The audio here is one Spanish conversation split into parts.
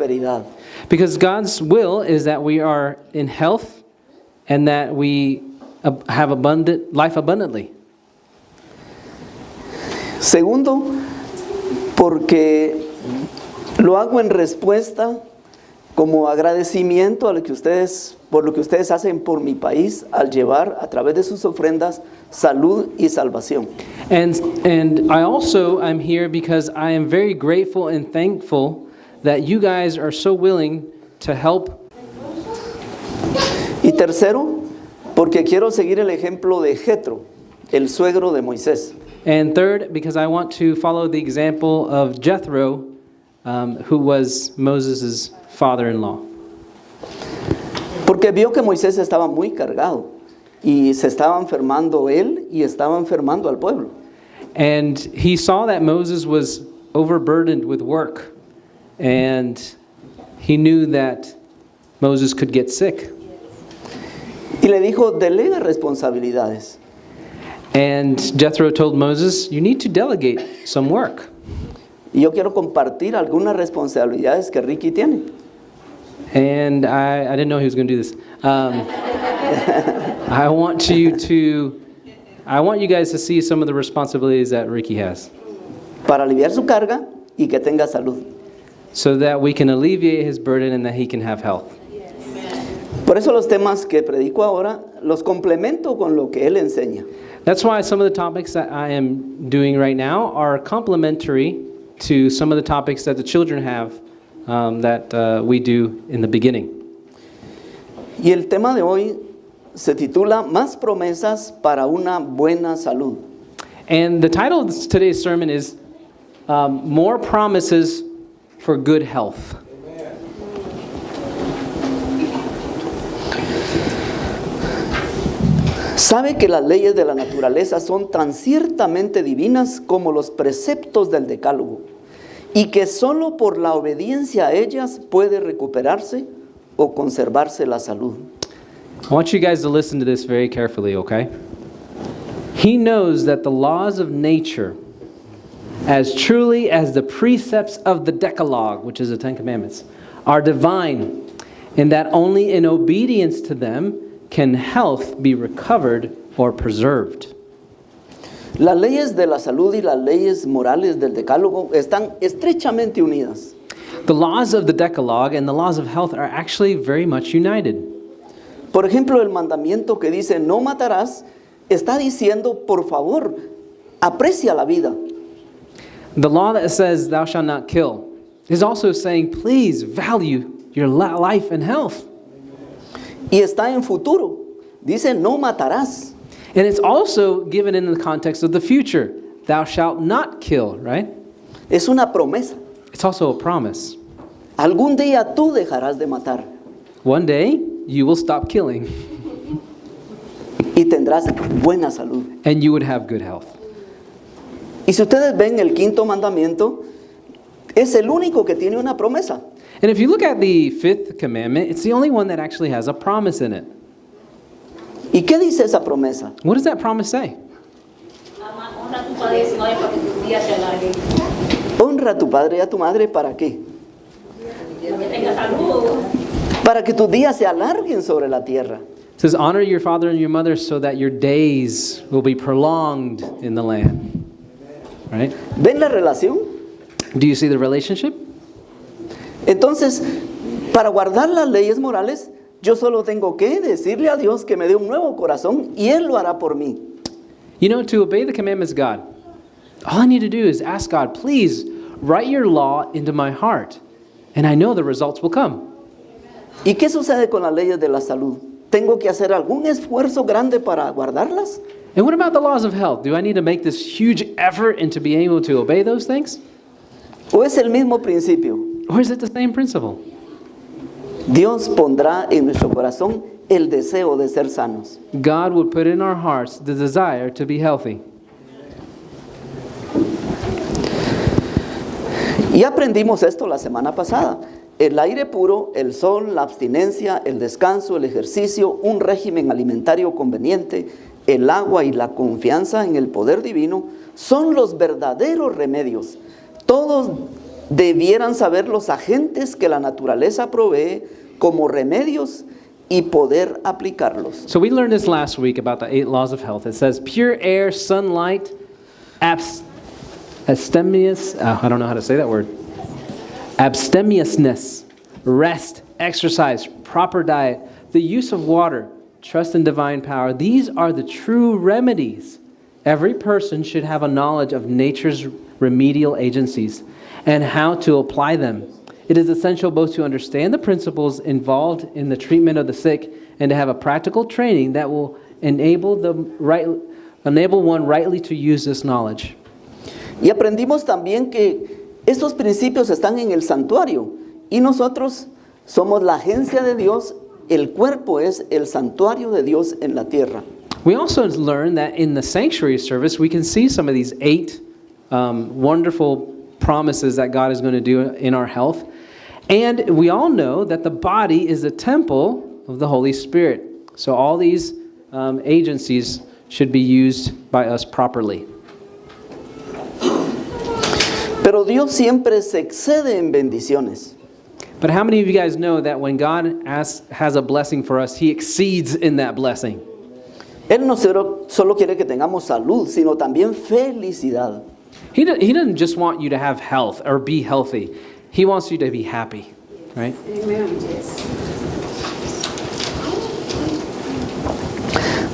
prosperidad. Because God's will is that we are in health and that we have abundant life abundantly. Segundo, porque lo hago en respuesta como agradecimiento a por lo que ustedes hacen por mi país al llevar a través de sus ofrendas salud y salvación. And I'm here because I am very grateful and thankful that you guys are so willing to help. Y tercero, porque quiero seguir el ejemplo de Jetro, el suegro de Moisés. And third, because I want to follow the example of Jethro, who was Moses' father-in-law. Porque vio que Moisés estaba muy cargado y se estaba enfermando él y estaba enfermando al pueblo. And he saw that Moses was overburdened with work, and he knew that Moses could get sick. Y le dijo, delega responsabilidades. And Jethro told Moses, you need to delegate some work. Y yo quiero compartir algunas responsabilidades que Ricky tiene. And I didn't know he was going to do this. I want you guys to see some of the responsibilities that Ricky has, Para aliviar su carga y que tenga salud. so that we can alleviate his burden and that he can have health. Por eso los temas que predico ahora los complemento con lo que él enseña. That's why some of the topics that I am doing right now are complementary to some of the topics that the children have that we do in the beginning. Y el tema de hoy se titula Más promesas para una buena salud. And the title of today's sermon is More Promises for Good Health. ¿Sabe que las leyes de la naturaleza son tan ciertamente divinas como los preceptos del Decálogo? Y que solo por la obediencia a ellas puede recuperarse o conservarse la salud. I want you guys to listen to this very carefully, okay? He knows that the laws of nature, as truly as the precepts of the Decalogue, which is the Ten Commandments, are divine, and that only in obedience to them can health be recovered or preserved. Las leyes de la salud y las leyes morales del Decálogo están estrechamente unidas. The laws of the Decalogue and the laws of health are actually very much united. Por ejemplo, el mandamiento que dice no matarás está diciendo, por favor, aprecia la vida. The law that says thou shalt not kill is also saying please value your life and health. Y está en futuro. Dice no matarás. And it's also given in the context of the future. Thou shalt not kill, right? Es una promesa. It's also a promise. Algún día tú dejarás de matar One day, you will stop killing, y tendrás buena salud. and you would have good health. Y si ustedes ven el quinto mandamiento, es el único que tiene una promesa. And if you look at the fifth commandment, it's the only one that actually has a promise in it. ¿Y qué dice esa promesa? What does that promise say? Honra a tu padre y a tu madre para que tus días se alarguen. Honra a tu padre y a tu madre, ¿para qué? Para que tengas salud. Para que tus días se alarguen sobre la tierra. It says, honor your father and your mother so that your days will be prolonged in the land. Right? ¿Ven la relación? Do you see the relationship? Entonces, para guardar las leyes morales, yo solo tengo que decirle a Dios que me dé un nuevo corazón y Él lo hará por mí. You know, to obey the commandments of God, all I need to do is ask God, please write your law into my heart, and I know the results will come. ¿Y qué sucede con las leyes de la salud? ¿Tengo que hacer algún esfuerzo grande para guardarlas? And what about the laws of health? Do I need to make this huge effort into being able to obey those things? ¿O es el mismo principio? Or is it the same principle? Dios pondrá en nuestro corazón el deseo de ser sanos. God would put in our hearts the desire to be healthy. Y aprendimos esto la semana pasada. El aire puro, el sol, la abstinencia, el descanso, el ejercicio, un régimen alimentario conveniente, el agua y la confianza en el poder divino son los verdaderos remedios. Todos debieran saber los agentes que la naturaleza provee como remedios y poder aplicarlos. So we learned this last week about the 8 laws of health. It says pure air, sunlight, abstemiousness, I don't know how to say that word. Abstemiousness, rest, exercise, proper diet, the use of water, trust in divine power. These are the true remedies. Every person should have a knowledge of nature's remedial agencies and how to apply them. It is essential both to understand the principles involved in the treatment of the sick and to have a practical training that will enable one rightly to use this knowledge. Y aprendimos también que estos principios están en el santuario y nosotros somos la agencia de Dios, el cuerpo es el santuario de Dios en la tierra. We also learned that in the sanctuary service we can see some of these 8 wonderful promises that God is going to do in our health. And we all know that the body is a temple of the Holy Spirit. So all these agencies should be used by us properly. Pero Dios siempre se excede en bendiciones. But how many of you guys know that when God has a blessing for us, He exceeds in that blessing? Él no solo quiere que tengamos salud, sino también felicidad. He doesn't just want you to have health or be healthy. He wants you to be happy, right? Amen. Yes.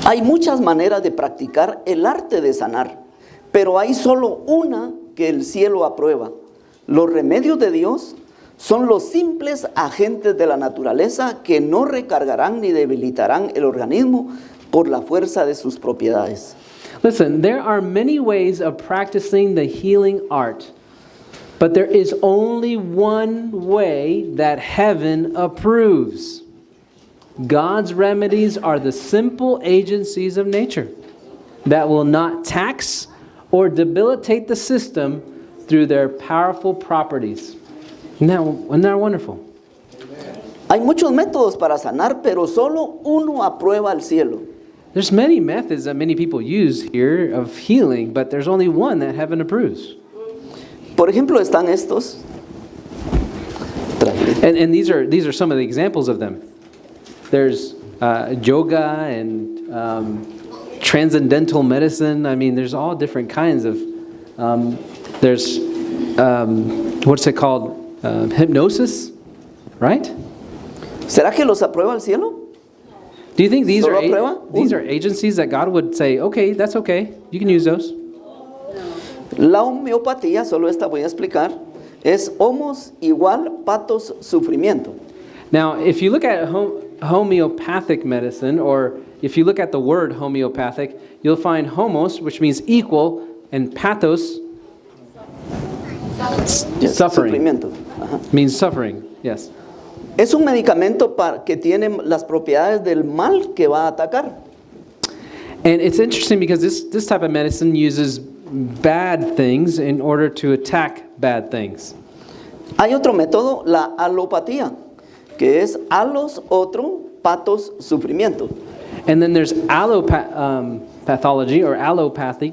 Hay muchas maneras de practicar el arte de sanar, pero hay solo una que el cielo aprueba. Los remedios de Dios son los simples agentes de la naturaleza que no recargarán ni debilitarán el organismo por la fuerza de sus propiedades. Listen, there are many ways of practicing the healing art, but there is only one way that heaven approves. God's remedies are the simple agencies of nature that will not tax or debilitate the system through their powerful properties. Isn't that wonderful? Hay muchos métodos para sanar, pero solo uno aprueba al cielo. There's many methods that many people use here of healing, but there's only one that heaven approves. Por ejemplo, están estos. And these are some of the examples of them. There's yoga and transcendental medicine. I mean, there's all different kinds of. There's what's it called? Hypnosis, right? ¿Será que los aprueba el cielo? Do you think these ¿Solo are aprueba? these are agencies that God would say, okay, that's okay, you can use those? La homeopatía, solo esta voy a explicar, es homos igual patos sufrimiento. Now, if you look at homeopathic medicine, or if you look at the word homeopathic, you'll find homos, which means equal, and pathos, Yes, suffering. Sufrimiento. Ajá. Means suffering, yes. Es un medicamento que tiene las propiedades del mal que va a atacar. And it's interesting because this type of medicine uses bad things in order to attack bad things. Hay otro método, la alopatía, que es alos, otro, patos, sufrimiento. And then there's pathology or allopathy,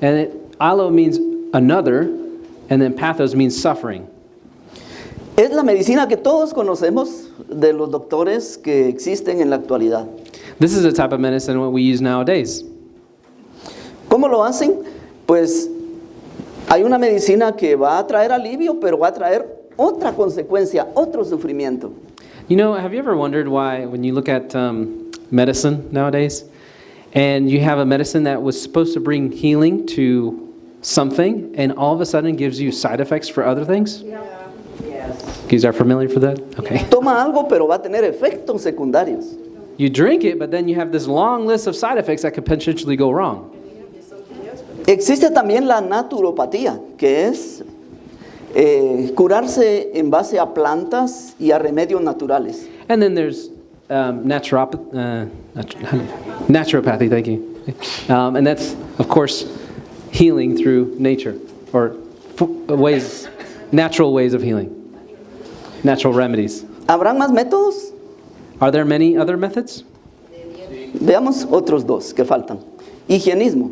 and allo means another, and then pathos means suffering. Es la medicina que todos conocemos de los doctores que existen en la actualidad. This is a type of medicine what we use nowadays. ¿Cómo lo hacen? Pues hay una medicina que va a traer alivio, pero va a traer otra consecuencia, otro sufrimiento. You know, have you ever wondered why when you look at medicine nowadays, and you have a medicine that was supposed to bring healing to something, and all of a sudden gives you side effects for other things? Yeah. Yes. You guys are familiar for that? Okay. Toma algo, pero va a tener efectos secundarios. You drink it, but then you have this long list of side effects that could potentially go wrong. Existe también la naturopatía, que es curarse en base a plantas y a remedios naturales. And then there's naturopathy, thank you. And that's, of course, healing through nature, or natural ways of healing, natural remedies. ¿Habrán más métodos? Are there many other methods? Veamos otros dos que faltan. Higienismo.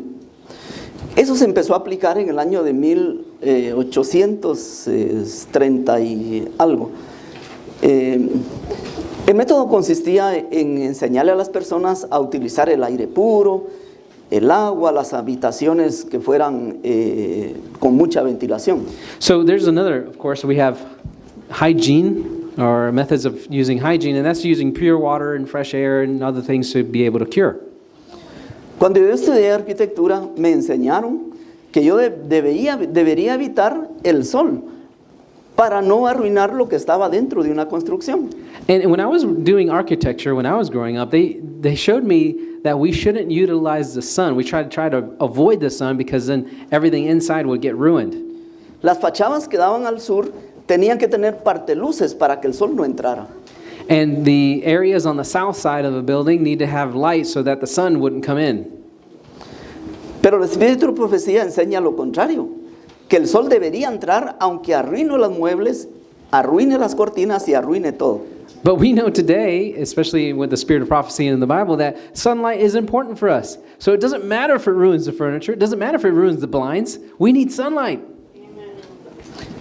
Eso se empezó a aplicar en el año de 1830 y algo. El método consistía en enseñarle a las personas a utilizar el aire puro, el agua, las habitaciones que fueran con mucha ventilación. So there's another, of course, we have hygiene, or methods of using hygiene, and that's using pure water and fresh air and other things to be able to cure. Cuando yo estudié arquitectura, me enseñaron que yo debería evitar el sol para no arruinar lo que estaba dentro de una construcción. And when I was doing architecture, when I was growing up, they showed me that we shouldn't utilize the sun. We try to avoid the sun because then everything inside would get ruined. Las fachadas que daban al sur tenían que tener parteluces para que el sol no entrara. And the areas on the south side of a building need to have light so that the sun wouldn't come in. Pero el espíritu de profecía enseña lo contrario, que el sol debería entrar aunque arruine los muebles, arruine las cortinas y arruine todo. But we know today, especially with the spirit of prophecy in the Bible, that sunlight is important for us. So it doesn't matter if it ruins the furniture, it doesn't matter if it ruins the blinds, we need sunlight.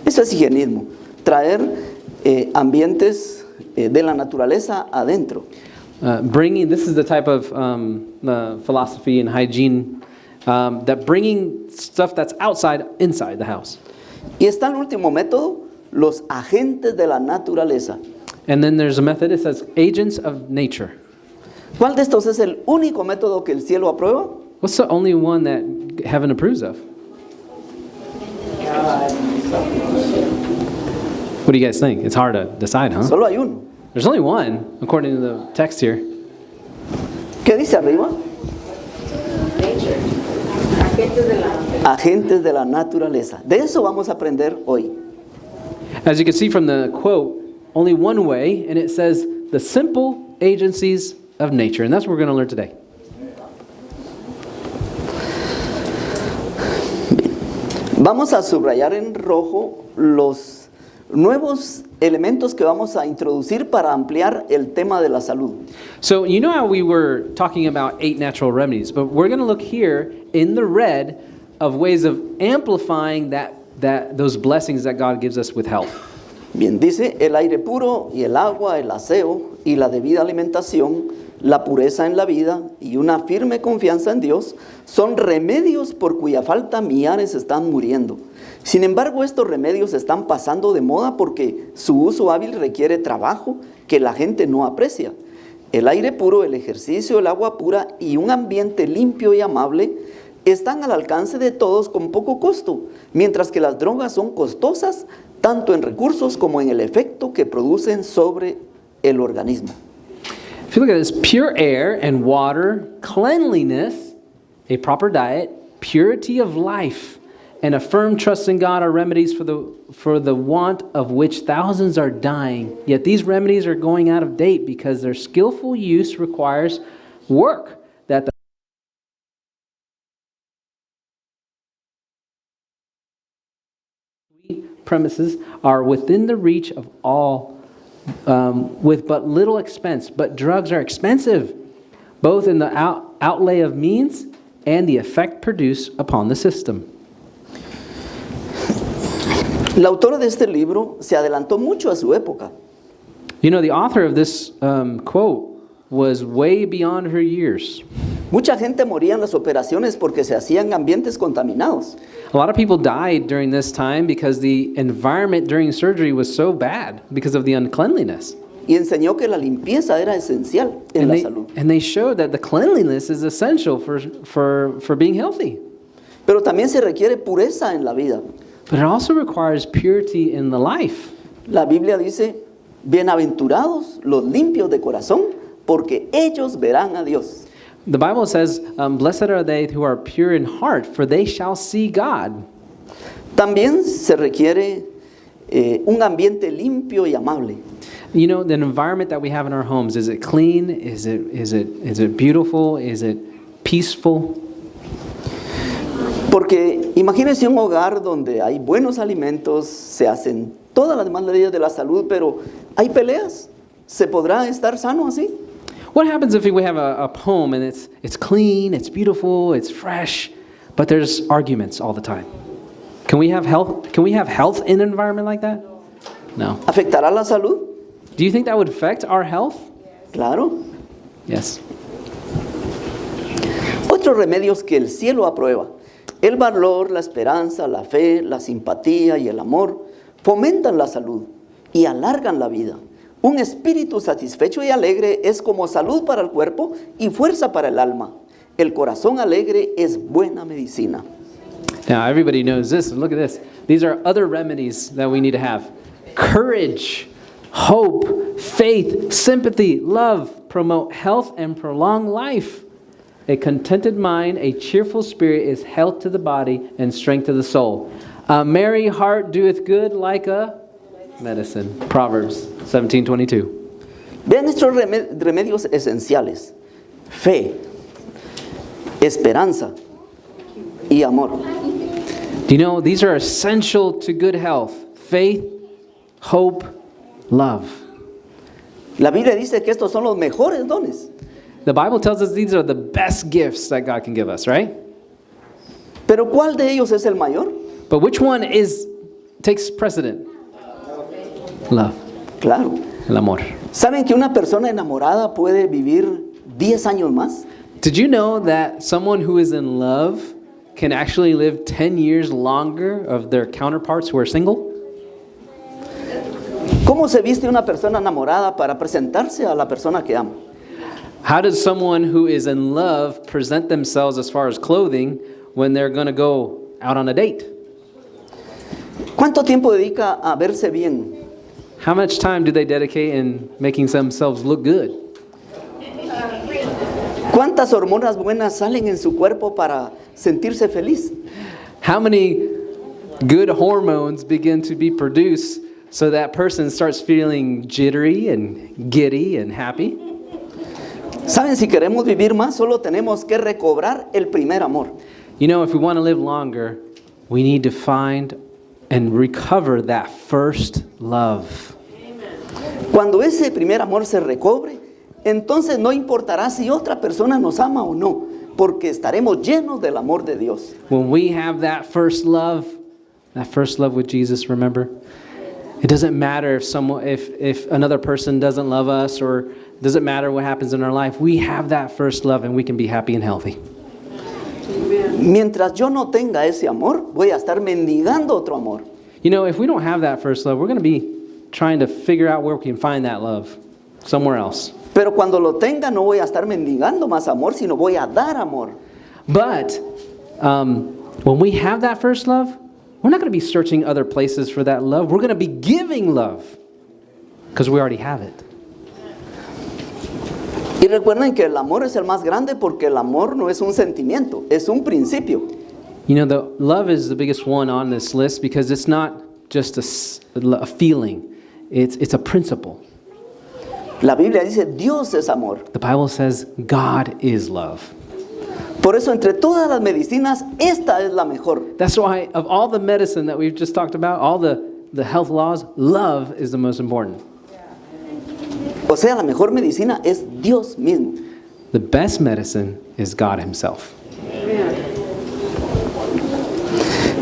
Eso es higienismo, traer ambientes de la naturaleza adentro. This is the type of philosophy and hygiene that bringing stuff that's outside inside the house. Y está el último método, los agentes de la naturaleza. And then there's a method, it says agents of nature. ¿Cuál de estos es el único método que el cielo aprueba? What's the only one that heaven approves of? What do you guys think? It's hard to decide, huh? Solo hay uno. There's only one, according to the text here. ¿Qué dice arriba? Agentes de la naturaleza. De eso vamos a aprender hoy. As you can see from the quote, only one way, and it says the simple agencies of nature. And that's what we're going to learn today. Vamos a subrayar en rojo los nuevos elementos que vamos a introducir para ampliar el tema de la salud. So you know how we were talking about 8 natural remedies, but we're going to look here in the red of ways of amplifying those blessings that God gives us with health. Bien, dice el aire puro y el agua, el aseo y la debida alimentación, la pureza en la vida y una firme confianza en Dios son remedios por cuya falta millares están muriendo. Sin embargo, estos remedios están pasando de moda porque su uso hábil requiere trabajo que la gente no aprecia. El aire puro, el ejercicio, el agua pura y un ambiente limpio y amable están al alcance de todos con poco costo, mientras que las drogas son costosas tanto en recursos como en el efecto que producen sobre el organismo. If you look at this, pure air and water, cleanliness, a proper diet, purity of life, and a firm trust in God are remedies for the want of which thousands are dying. Yet these remedies are going out of date because their skillful use requires work that the premises are within the reach of all with but little expense. But drugs are expensive, both in the outlay of means and the effect produced upon the system. La autora de este libro se adelantó mucho a su época. You know, the author of this quote was way beyond her years. Mucha gente moría en las operaciones porque se hacían en ambientes contaminados. A lot of people died during this time because the environment during surgery was so bad because of the uncleanliness. Y enseñó que la limpieza era esencial en la salud. And they showed that the cleanliness is essential for being healthy. Pero también se requiere pureza en la vida. But it also requires purity in the life. La Biblia dice, bienaventurados los limpios de corazón, porque ellos verán a Dios. The Bible says, blessed are they who are pure in heart, for they shall see God. También se requiere un ambiente limpio y amable. You know, the environment that we have in our homes, is it clean? Is it beautiful? Is it peaceful? Porque imagínense un hogar donde hay buenos alimentos, se hacen todas las demás leyes de la salud, pero hay peleas. ¿Se podrá estar sano así? What happens if we have a home and it's clean, it's beautiful, it's fresh, but there's arguments all the time? Can we have health? Can we have health in an environment like that? No. ¿Afectará la salud? Do you think that would affect our health? Claro. Yes. Otros remedios que el cielo aprueba. El valor, la esperanza, la fe, la simpatía y el amor fomentan la salud y alargan la vida. Un espíritu satisfecho y alegre es como salud para el cuerpo y fuerza para el alma. El corazón alegre es buena medicina. Now, everybody knows this. Look at this. These are other remedies that we need to have. Courage, hope, faith, sympathy, love promote health and prolong life. A contented mind, a cheerful spirit is health to the body and strength to the soul. A merry heart doeth good like a medicine. Proverbs 17:22. Vean estos remedios esenciales. Fe, esperanza y amor. Do you know these are essential to good health? Faith, hope, love. La Biblia dice que estos son los mejores dones. The Bible tells us these are the best gifts that God can give us, right? Pero ¿cuál de ellos es el mayor? But which one takes precedent? Love. Claro. El amor. ¿Saben que una persona enamorada puede vivir 10 años más? Did you know that someone who is in love can actually live 10 years longer of their counterparts who are single? ¿Cómo se viste una persona enamorada para presentarse a la persona que ama? How does someone who is in love present themselves as far as clothing when they're going to go out on a date? ¿Cuánto tiempo dedica a verse bien? How much time do they dedicate in making themselves look good? ¿Cuántas hormonas buenas salen en su cuerpo para sentirse feliz? How many good hormones begin to be produced so that person starts feeling jittery and giddy and happy? ¿Saben? Si queremos vivir más, solo tenemos que recobrar el primer amor. You know, if we want to live longer, we need to find and recover that first love. Cuando ese primer amor se recobre, entonces no importará si otra persona nos ama o no, porque estaremos llenos del amor de Dios. When we have that first love with Jesus, remember? It doesn't matter if another person doesn't love us, or it doesn't matter what happens in our life. We have that first love and we can be happy and healthy. Mientras yo no tenga ese amor, voy a estar mendigando otro amor. You know, if we don't have that first love, we're going to be trying to figure out where we can find that love somewhere else. Pero cuando lo tenga, no voy a estar mendigando más amor, sino voy a dar amor. But when we have that first love, we're not going to be searching other places for that love. We're going to be giving love because we already have it. Y recuerden que el amor es el más grande porque el amor no es un sentimiento, es un principio. You know, the love is the biggest one on this list because it's not just a feeling. It's a principle. La Biblia dice, Dios es amor. The Bible says God is love. Por eso, entre todas las medicinas, esta es la mejor. That's why of all the medicine that we've just talked about, all the health laws, love is the most important. O sea, la mejor medicina es Dios mismo. The best medicine is God himself.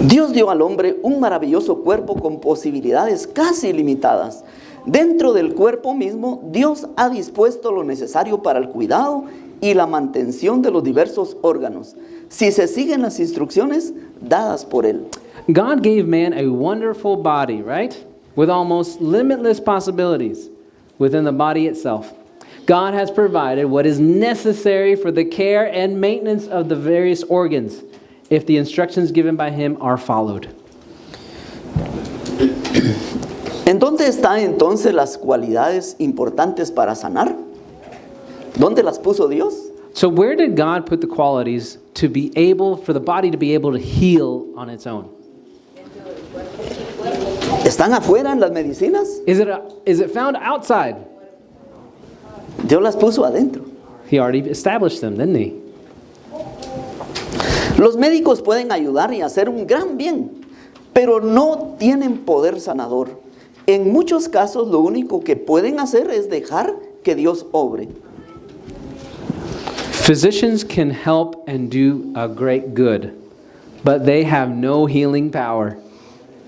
Dios dio al hombre un maravilloso cuerpo con posibilidades casi ilimitadas. Dentro del cuerpo mismo, Dios ha dispuesto lo necesario para el cuidado y la mantención de los diversos órganos, si se siguen las instrucciones dadas por Él. God gave man a wonderful body, right? With almost limitless possibilities within the body itself. God has provided what is necessary for the care and maintenance of the various organs, if the instructions given by Him are followed. ¿En dónde están entonces las cualidades importantes para sanar? ¿Dónde las puso Dios? So where did God put the qualities to be able, for the body to be able to heal on its own? ¿Están afuera en las medicinas? Is it found outside? Dios las puso adentro. He already established them, didn't He? Los médicos pueden ayudar y hacer un gran bien, pero no tienen poder sanador. En muchos casos lo único que pueden hacer es dejar que Dios obre. Physicians can help and do a great good, but they have no healing power.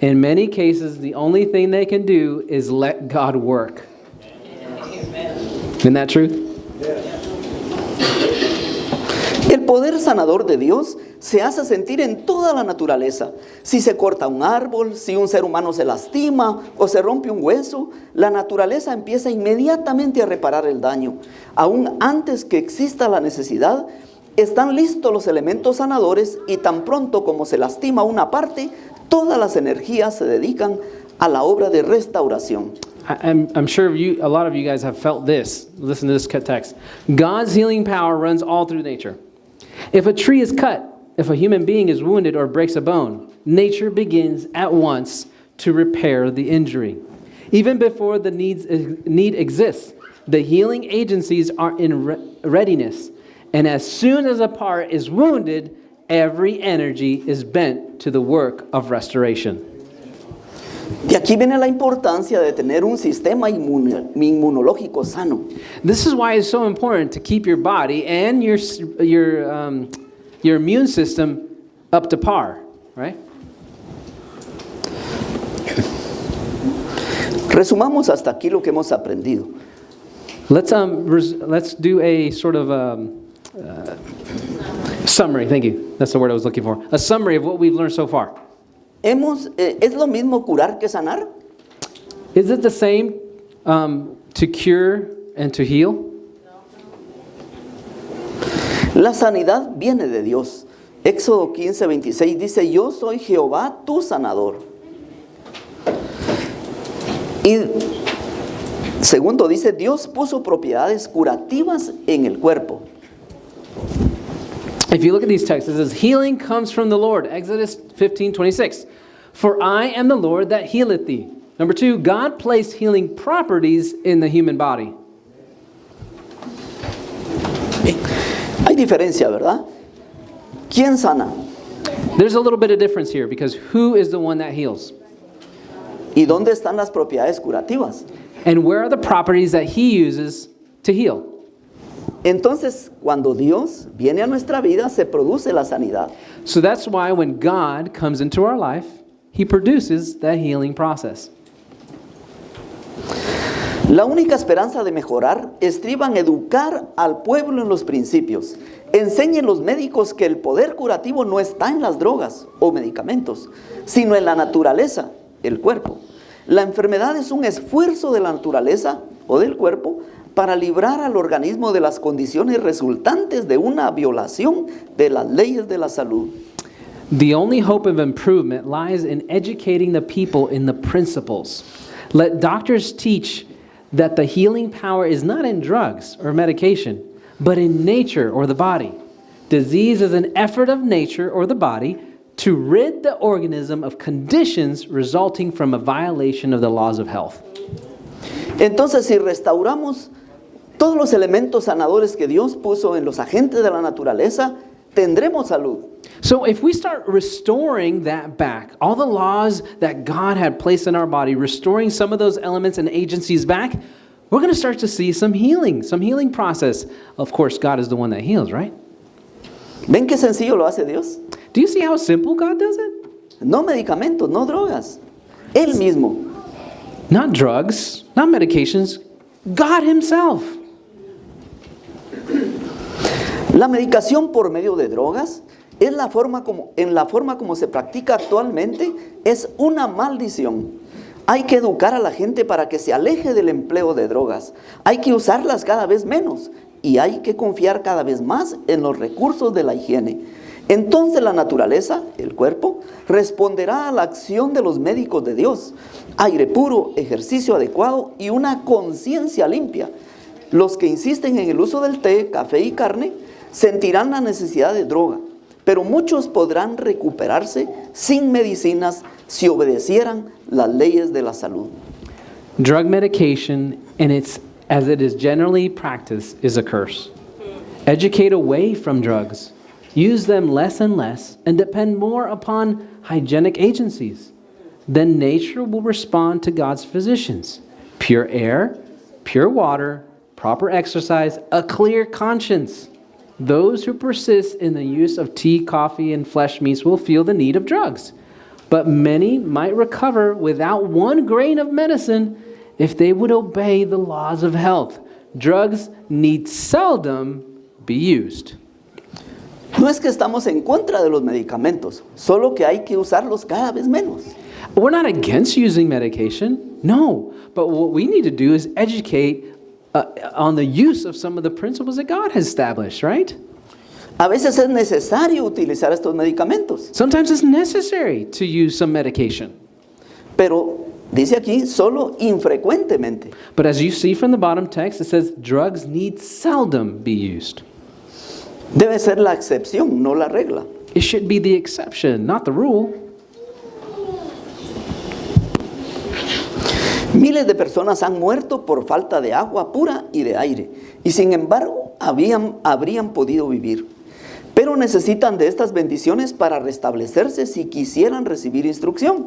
In many cases, the only thing they can do is let God work. Isn't that true? El poder sanador de Dios se hace sentir en toda la naturaleza. Si se corta un árbol, si un ser humano se lastima o se rompe un hueso, la naturaleza empieza inmediatamente a reparar el daño. Aún antes que exista la necesidad, están listos los elementos sanadores y tan pronto como se lastima una parte, todas las energías se dedican a la obra de restauración. I'm sure a lot of you guys have felt this. Listen to this text. God's healing power runs all through nature. If a tree is cut, if a human being is wounded or breaks a bone, nature begins at once to repair the injury. Even before the need exists, the healing agencies are in readiness. And as soon as a part is wounded, every energy is bent to the work of restoration. Y aquí viene la importancia de tener un sistema inmunológico sano. This is why it's so important to keep your body and your immune system up to par, right? Resumamos hasta aquí lo que hemos aprendido. Let's do a sort of summary. Thank you. That's the word I was looking for. A summary of what we've learned so far. ¿Es lo mismo curar que sanar? Is it the same to cure and to heal? La sanidad viene de Dios. Éxodo 15:26 dice, yo soy Jehová tu sanador. Y segundo dice, Dios puso propiedades curativas en el cuerpo. If you look at these texts, it says, healing comes from the Lord. Exodus 15:26. For I am the Lord that healeth thee. Number 2, God placed healing properties in the human body. Hay diferencia, ¿verdad? ¿Quién sana? There's a little bit of difference here because who is the one that heals? ¿Y dónde están las propiedades curativas? And where are the properties that he uses to heal? Entonces, cuando Dios viene a nuestra vida, se produce la sanidad. So that's why when God comes into our life, he produces that healing process. La única esperanza de mejorar estriba en educar al pueblo en los principios. Enseñen los médicos que el poder curativo no está en las drogas o medicamentos, sino en la naturaleza, el cuerpo. La enfermedad es un esfuerzo de la naturaleza o del cuerpo para librar al organismo de las condiciones resultantes de una violación de las leyes de la salud. The only hope of improvement lies in educating the people in the principles. Let doctors teach that the healing power is not in drugs or medication, but in nature or the body. Disease is an effort of nature or the body to rid the organism of conditions resulting from a violation of the laws of health. Entonces, si restauramos todos los elementos sanadores que Dios puso en los agentes de la naturaleza, tendremos salud. So if we start restoring that back, all the laws that God had placed in our body, restoring some of those elements and agencies back, we're going to start to see some healing process. Of course, God is the one that heals, right? ¿Ven qué sencillo lo hace Dios? Do you see how simple God does it? No medicamentos, no drogas. Él mismo. Not drugs, not medications, God himself. La medicación por medio de drogas en la forma como se practica actualmente es una maldición. Hay que educar a la gente para que se aleje del empleo de drogas. Hay que usarlas cada vez menos y hay que confiar cada vez más en los recursos de la higiene. Entonces la naturaleza, el cuerpo, responderá a la acción de los médicos de Dios. Aire puro, ejercicio adecuado y una conciencia limpia. Los que insisten en el uso del té, café y carne sentirán la necesidad de droga, pero muchos podrán recuperarse sin medicinas si obedecieran las leyes de la salud. Drug medication, as it is generally practiced, is a curse. Educate away from drugs. Use them less and less and depend more upon hygienic agencies. Then nature will respond to God's physicians. Pure air, pure water, proper exercise, a clear conscience. those who persist in the use of tea, coffee, and flesh meats will feel the need of drugs. But many might recover without 1 grain of medicine if they would obey the laws of health. Drugs need seldom be used. No es que estamos en contra de los medicamentos, solo que hay que usarlos cada vez menos. We're not against using medication. No. But what we need to do is educate on the use of some of the principles that God has established, right? A veces es necesario utilizar estos medicamentos, Sometimes it's necessary to use some medication. pero dice aquí solo infrecuentemente. But as you see from the bottom text, it says drugs need seldom be used. Debe ser la excepción, no la regla. It should be the exception, not the rule. Miles de personas han muerto por falta de agua pura y de aire, y sin embargo habrían podido vivir. Pero necesitan de estas bendiciones para restablecerse si quisieran recibir instrucción,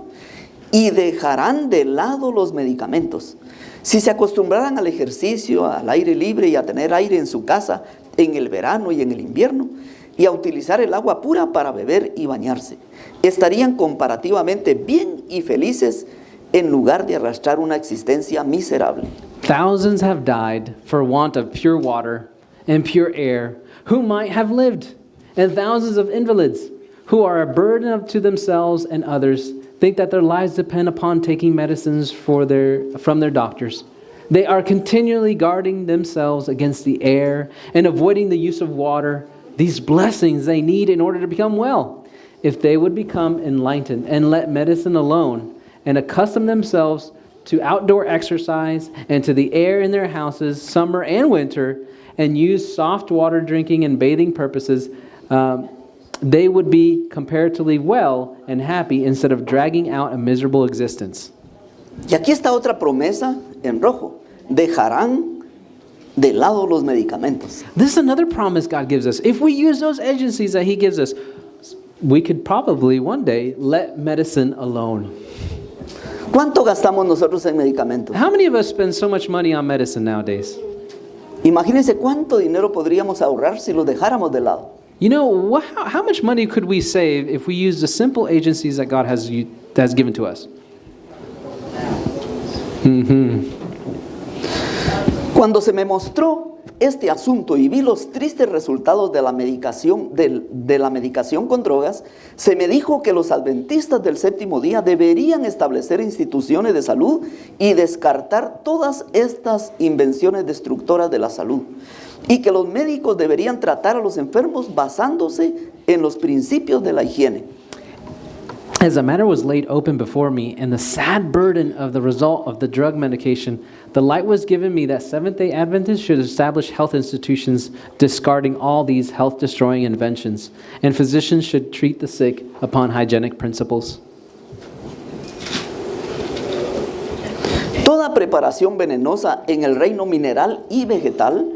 y dejarán de lado los medicamentos. Si se acostumbraran al ejercicio, al aire libre y a tener aire en su casa en el verano y en el invierno, y a utilizar el agua pura para beber y bañarse, estarían comparativamente bien y felices en lugar de arrastrar una existencia miserable. Thousands have died for want of pure water and pure air who might have lived, and thousands of invalids who are a burden to themselves and others think that their lives depend upon taking medicines from their doctors. They are continually guarding themselves against the air and avoiding the use of water, these blessings they need in order to become well. If they would become enlightened and let medicine alone and accustom themselves to outdoor exercise and to the air in their houses, summer and winter, and use soft water drinking and bathing purposes, they would be comparatively well and happy instead of dragging out a miserable existence. Y aquí está otra promesa en rojo. Dejarán de lado los medicamentos. This is another promise God gives us. If we use those agencies that He gives us, we could probably one day let medicine alone. ¿Cuánto gastamos nosotros en medicamentos? How many of us spend so much money on medicine nowadays? Imagínense cuánto dinero podríamos ahorrar si los dejáramos de lado. You know, how much money could we save if we use the simple agencies that God has given to us? Cuando se me mostró este asunto y vi los tristes resultados de la medicación con drogas, se me dijo que los adventistas del séptimo día deberían establecer instituciones de salud y descartar todas estas invenciones destructoras de la salud, y que los médicos deberían tratar a los enfermos basándose en los principios de la higiene. As the matter was laid open before me, and the sad burden of the result of the drug medication, the light was given me that Seventh-day Adventists should establish health institutions discarding all these health-destroying inventions, and physicians should treat the sick upon hygienic principles. Toda preparación venenosa en el reino mineral y vegetal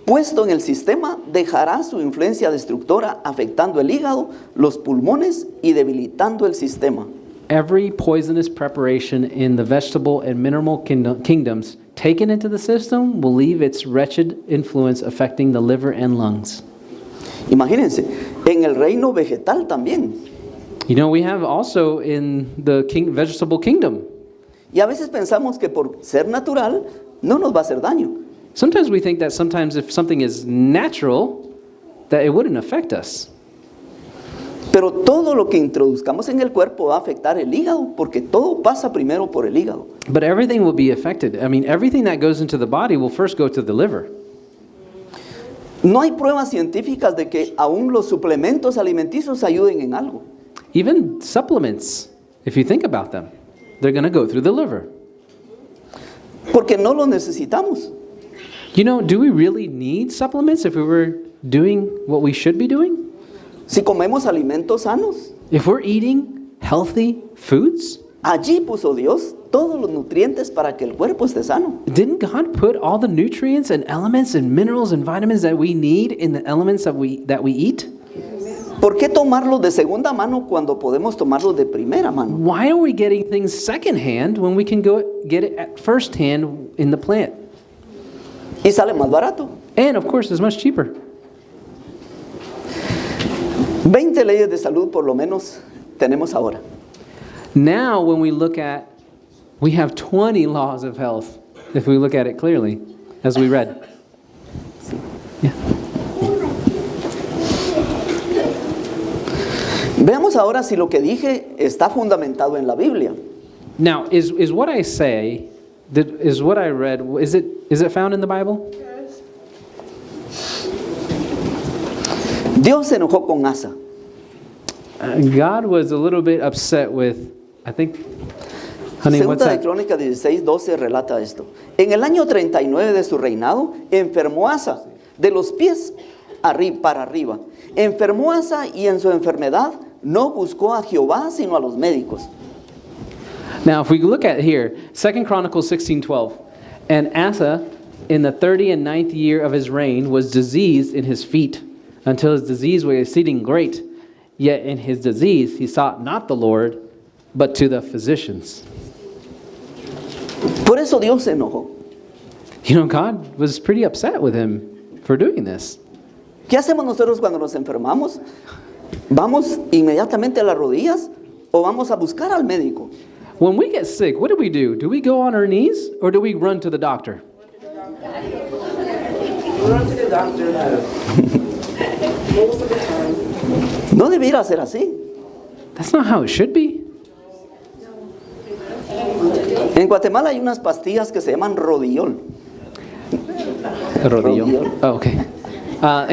puesto en el sistema dejará su influencia destructora afectando el hígado, los pulmones y debilitando el sistema. Every poisonous preparation in the vegetable and mineral kingdoms taken into the system will leave its wretched influence affecting the liver and lungs. Imagínense, en el reino vegetal también. You know, we have also in the vegetable kingdom. Y a veces pensamos que por ser natural no nos va a hacer daño. Sometimes we think that sometimes if something is natural, that it wouldn't affect us. Pero todo lo que introduzcamos en el cuerpo va a afectar el hígado, porque todo pasa primero por el hígado. But everything will be affected. I mean, everything that goes into the body will first go to the liver. No hay pruebas científicas de que aún los suplementos alimenticios ayuden en algo. Even supplements, if you think about them, they're going to go through the liver. Porque no los necesitamos. You know, do we really need supplements if we were doing what we should be doing? Si comemos alimentos sanos, If we're eating healthy foods, allí puso Dios todos los nutrientes para que el cuerpo esté sano. didn't God put all the nutrients and elements and minerals and vitamins that we need in the elements that we eat? ¿Por qué tomarlos de segunda mano cuando podemos tomarlos de primera mano? Why are we getting things secondhand when we can go get it at first hand in the plant? Y sale más barato. And of course, it's much cheaper. 20 leyes de salud por lo menos tenemos ahora. Now, when we look at, we have 20 laws of health, if we look at it clearly, as we read. Yeah. Veamos ahora si lo que dije está fundamentado en la Biblia. Now, is what I say, is what I read, is it found in the Bible? Dios se enojó con Asa. God was a little bit upset with, I think, honey, what's Segunda de that? Crónicas 16:12 relata esto. En el año 39 de su reinado, enfermó Asa de los pies para arriba. Enfermó Asa y en su enfermedad no buscó a Jehová sino a los médicos. Now, if we look at here, 2 Chronicles 16:12, and Asa, in the 30 and 9th year of his reign, was diseased in his feet, until his disease was exceeding great. Yet in his disease he sought not the Lord, but to the physicians. Por eso Dios se enojó. You know, God was pretty upset with him for doing this. ¿Qué hacemos nosotros cuando nos enfermamos? ¿Vamos inmediatamente a las rodillas o vamos a buscar al médico? When we get sick, what do? Do we go on our knees or do we run to the doctor? Run to the doctor. Most of the time. No debiera ser así. That's not how it should be. En Guatemala hay unas pastillas que se llaman rodillol. Rodillo. Oh, okay.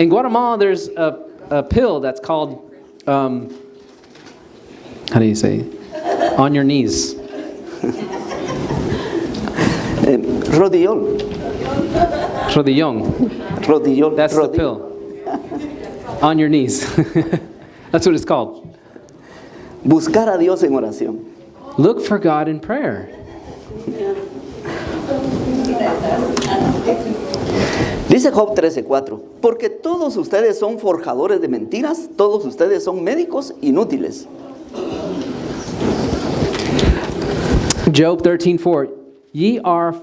In Guatemala, there's a pill that's called, how do you say? On your knees. Rodillol. Rodillón. Rodillol. That's the pill. On your knees. That's what it's called. Buscar a Dios en oración. Look for God in prayer. Dice Job 13:4, porque todos ustedes son forjadores de mentiras, todos ustedes son médicos inútiles. Job 13:4, ye are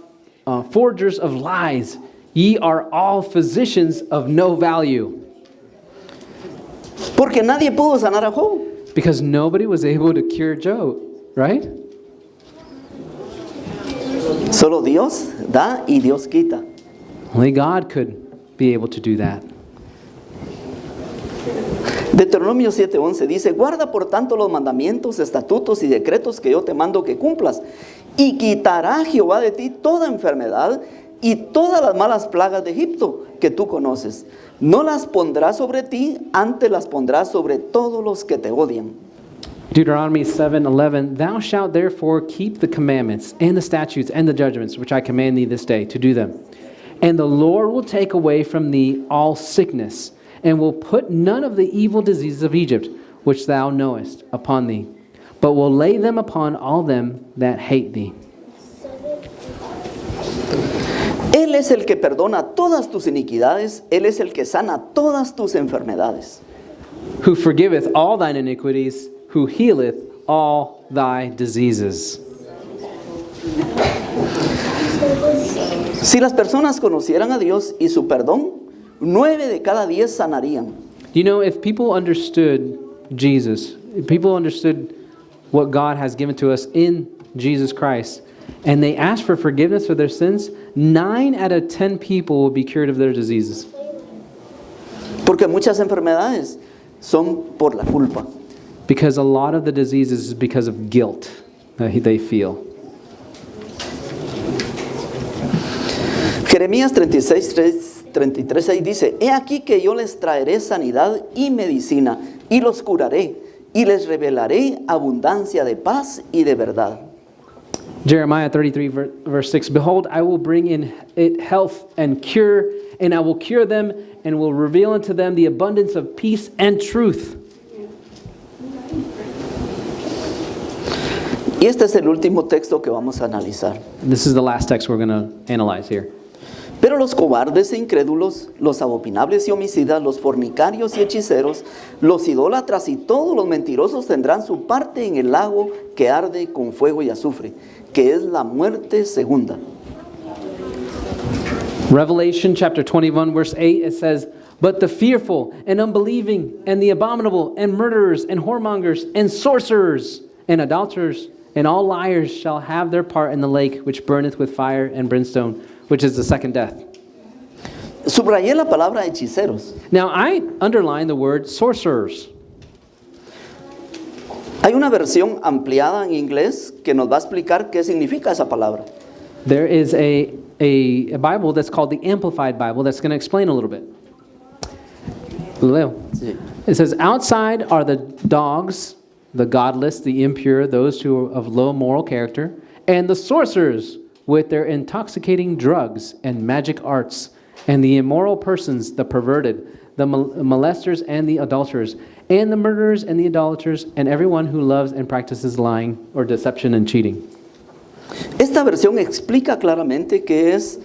forgers of lies, ye are all physicians of no value. Porque nadie pudo sanar a Job. Because nobody was able to cure Job, right? Solo Dios da y Dios quita. Only God could be able to do that. Deuteronomio 7:11 dice, guarda por tanto los mandamientos, estatutos y decretos que yo te mando que cumplas. Y quitará Jehová de ti toda enfermedad y todas las malas plagas de Egipto que tú conoces. No las pondrás sobre ti, antes las pondrás sobre todos los que te odian. Deuteronomy 7:11, thou shalt therefore keep the commandments and the statutes and the judgments which I command thee this day to do them. And the Lord will take away from thee all sickness, and will put none of the evil diseases of Egypt, which thou knowest, upon thee, but will lay them upon all them that hate thee. Él es el que perdona todas tus iniquidades, Él es el que sana todas tus enfermedades. Who forgiveth all thine iniquities, who healeth all thy diseases. Si las personas conocieran a Dios y su perdón, 9 de cada 10 sanarían. You know, if people understood Jesus, if people understood what God has given to us in Jesus Christ, and they asked for forgiveness for their sins, 9 out of 10 people will be cured of their diseases. Porque muchas enfermedades son por la culpa. Because a lot of the diseases is because of guilt that they feel. Jeremías 33:6 dice, he aquí que yo les traeré sanidad y medicina, y los curaré, y les revelaré abundancia de paz y de verdad. Jeremiah 33 verse 6, behold, I will bring in it health and cure, and I will cure them, and will reveal unto them the abundance of peace and truth. Y este es el último texto que vamos a analizar. This is the last text we're going to analyze here. Pero los cobardes e incrédulos, los abominables y homicidas, los fornicarios y hechiceros, los idólatras y todos los mentirosos tendrán su parte en el lago que arde con fuego y azufre, que es la muerte segunda. Revelation chapter 21 verse 8, it says, "But the fearful and unbelieving and the abominable and murderers and whoremongers and sorcerers and adulterers and all liars shall have their part in the lake which burneth with fire and brimstone, which is the second death." Subrayé la palabra hechiceros. Now I underline the word sorcerers. Hay una versión ampliada en inglés que nos va a explicar qué significa esa palabra. There is a Bible that's called the Amplified Bible that's going to explain a little bit. Leo. Sí. It says, "Outside are the dogs, the godless, the impure, those who are of low moral character, and the sorcerers with their intoxicating drugs and magic arts, and the immoral persons, the perverted, the molesters and the adulterers, and the murderers and the idolaters, and everyone who loves and practices lying or deception and cheating." Esta versión explica claramente qué es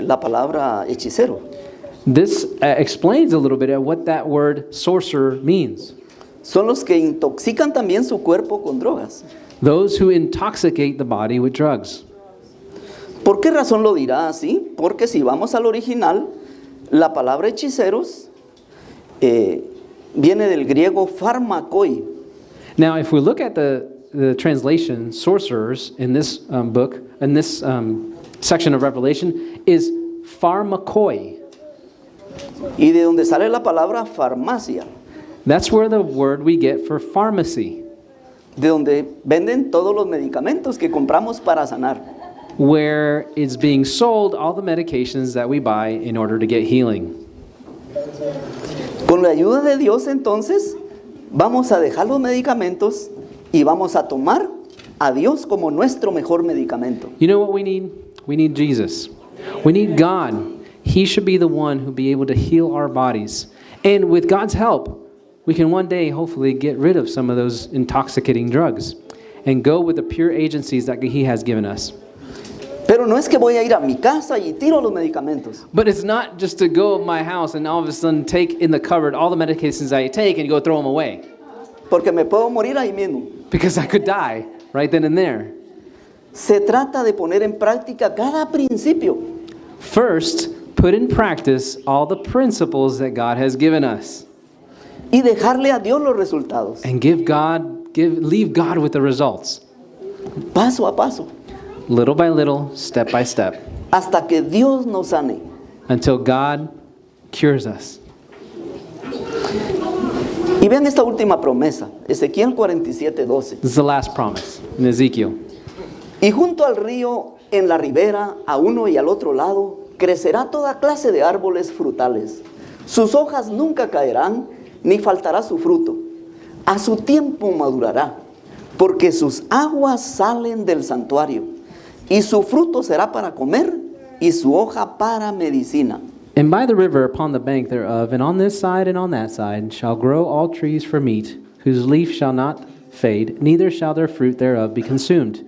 la palabra hechicero. This explains a little bit of what that word sorcerer means. Son los que intoxican también su cuerpo con drogas. Those who intoxicate the body with drugs. ¿Por qué razón lo dirá así? Porque si vamos al original, la palabra hechiceros viene del griego pharmakoi. Now, if we look at the translation, sorcerers in this book, in this section of Revelation, is pharmakoi. Y de donde sale la palabra farmacia, That's where the word we get for pharmacy, de donde venden todos los medicamentos que compramos para sanar. where it's being sold all the medications that we buy in order to get healing. Con la ayuda de Dios, entonces, vamos a dejar los medicamentos y vamos a tomar a Dios como nuestro mejor medicamento. You know what we need? We need Jesus. We need God. He should be the one who be able to heal our bodies. And with God's help, we can one day hopefully get rid of some of those intoxicating drugs and go with the pure agencies that He has given us. Pero no es que voy a ir a mi casa y tiro los medicamentos. But it's not just to go to my house and all of a sudden take in the cupboard all the medications I take and go throw them away. Porque me puedo morir ahí mismo. Because I could die right then and there. Se trata de poner en práctica cada principio. First, put in practice all the principles that God has given us. Y dejarle a Dios los resultados. And leave God with the results. Paso a paso. Little by little, step by step. Hasta que Dios nos sane. Until God cures us. Y vean esta última promesa. Ezequiel 47:12. This is the last promise in Ezekiel. Y junto al río, en la ribera, a uno y al otro lado, crecerá toda clase de árboles frutales. Sus hojas nunca caerán, ni faltará su fruto. A su tiempo madurará, porque sus aguas salen del santuario, y su fruto será para comer, y su hoja para medicina. And by the river upon the bank thereof, and on this side and on that side, shall grow all trees for meat, whose leaf shall not fade, neither shall their fruit thereof be consumed.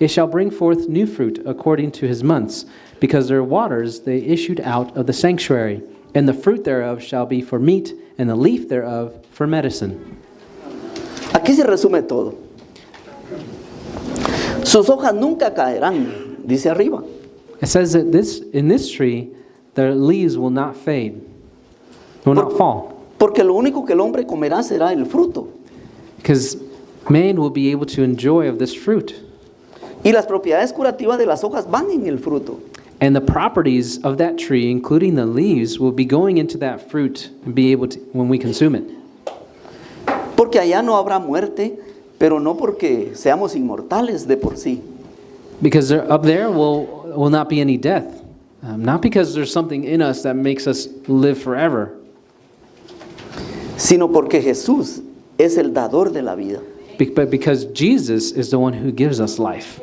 It shall bring forth new fruit according to his months, because their waters they issued out of the sanctuary, and the fruit thereof shall be for meat, and the leaf thereof for medicine. Aquí se resume todo. Sus hojas nunca caerán, dice arriba. It says that in this tree, the leaves will not fade, will not fall. Porque lo único que el hombre comerá será el fruto. Because man will be able to enjoy of this fruit. Y las propiedades curativas de las hojas van en el fruto. And the properties of that tree, including the leaves, will be going into that fruit and be able to, when we consume it. Porque allá no habrá muerte, pero no porque seamos inmortales de por sí. Because up there will not be any death. Not because there's something in us that makes us live forever. Sino porque Jesús es el dador de la vida. But because Jesus is the one who gives us life.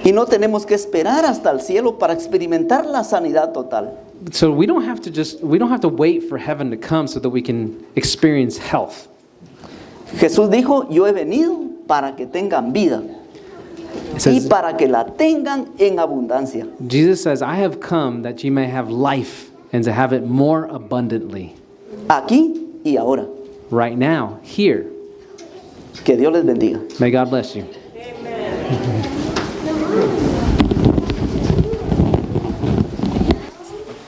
Y no tenemos que esperar hasta el cielo para experimentar la sanidad total. So we don't have to wait for heaven to come so that we can experience health. Jesús dijo, yo he venido para que tengan vida y para que la tengan en abundancia. Jesus says, I have come that you may have life and to have it more abundantly. Aquí y ahora. Right now, here. Que Dios les bendiga. May God bless you. Amen.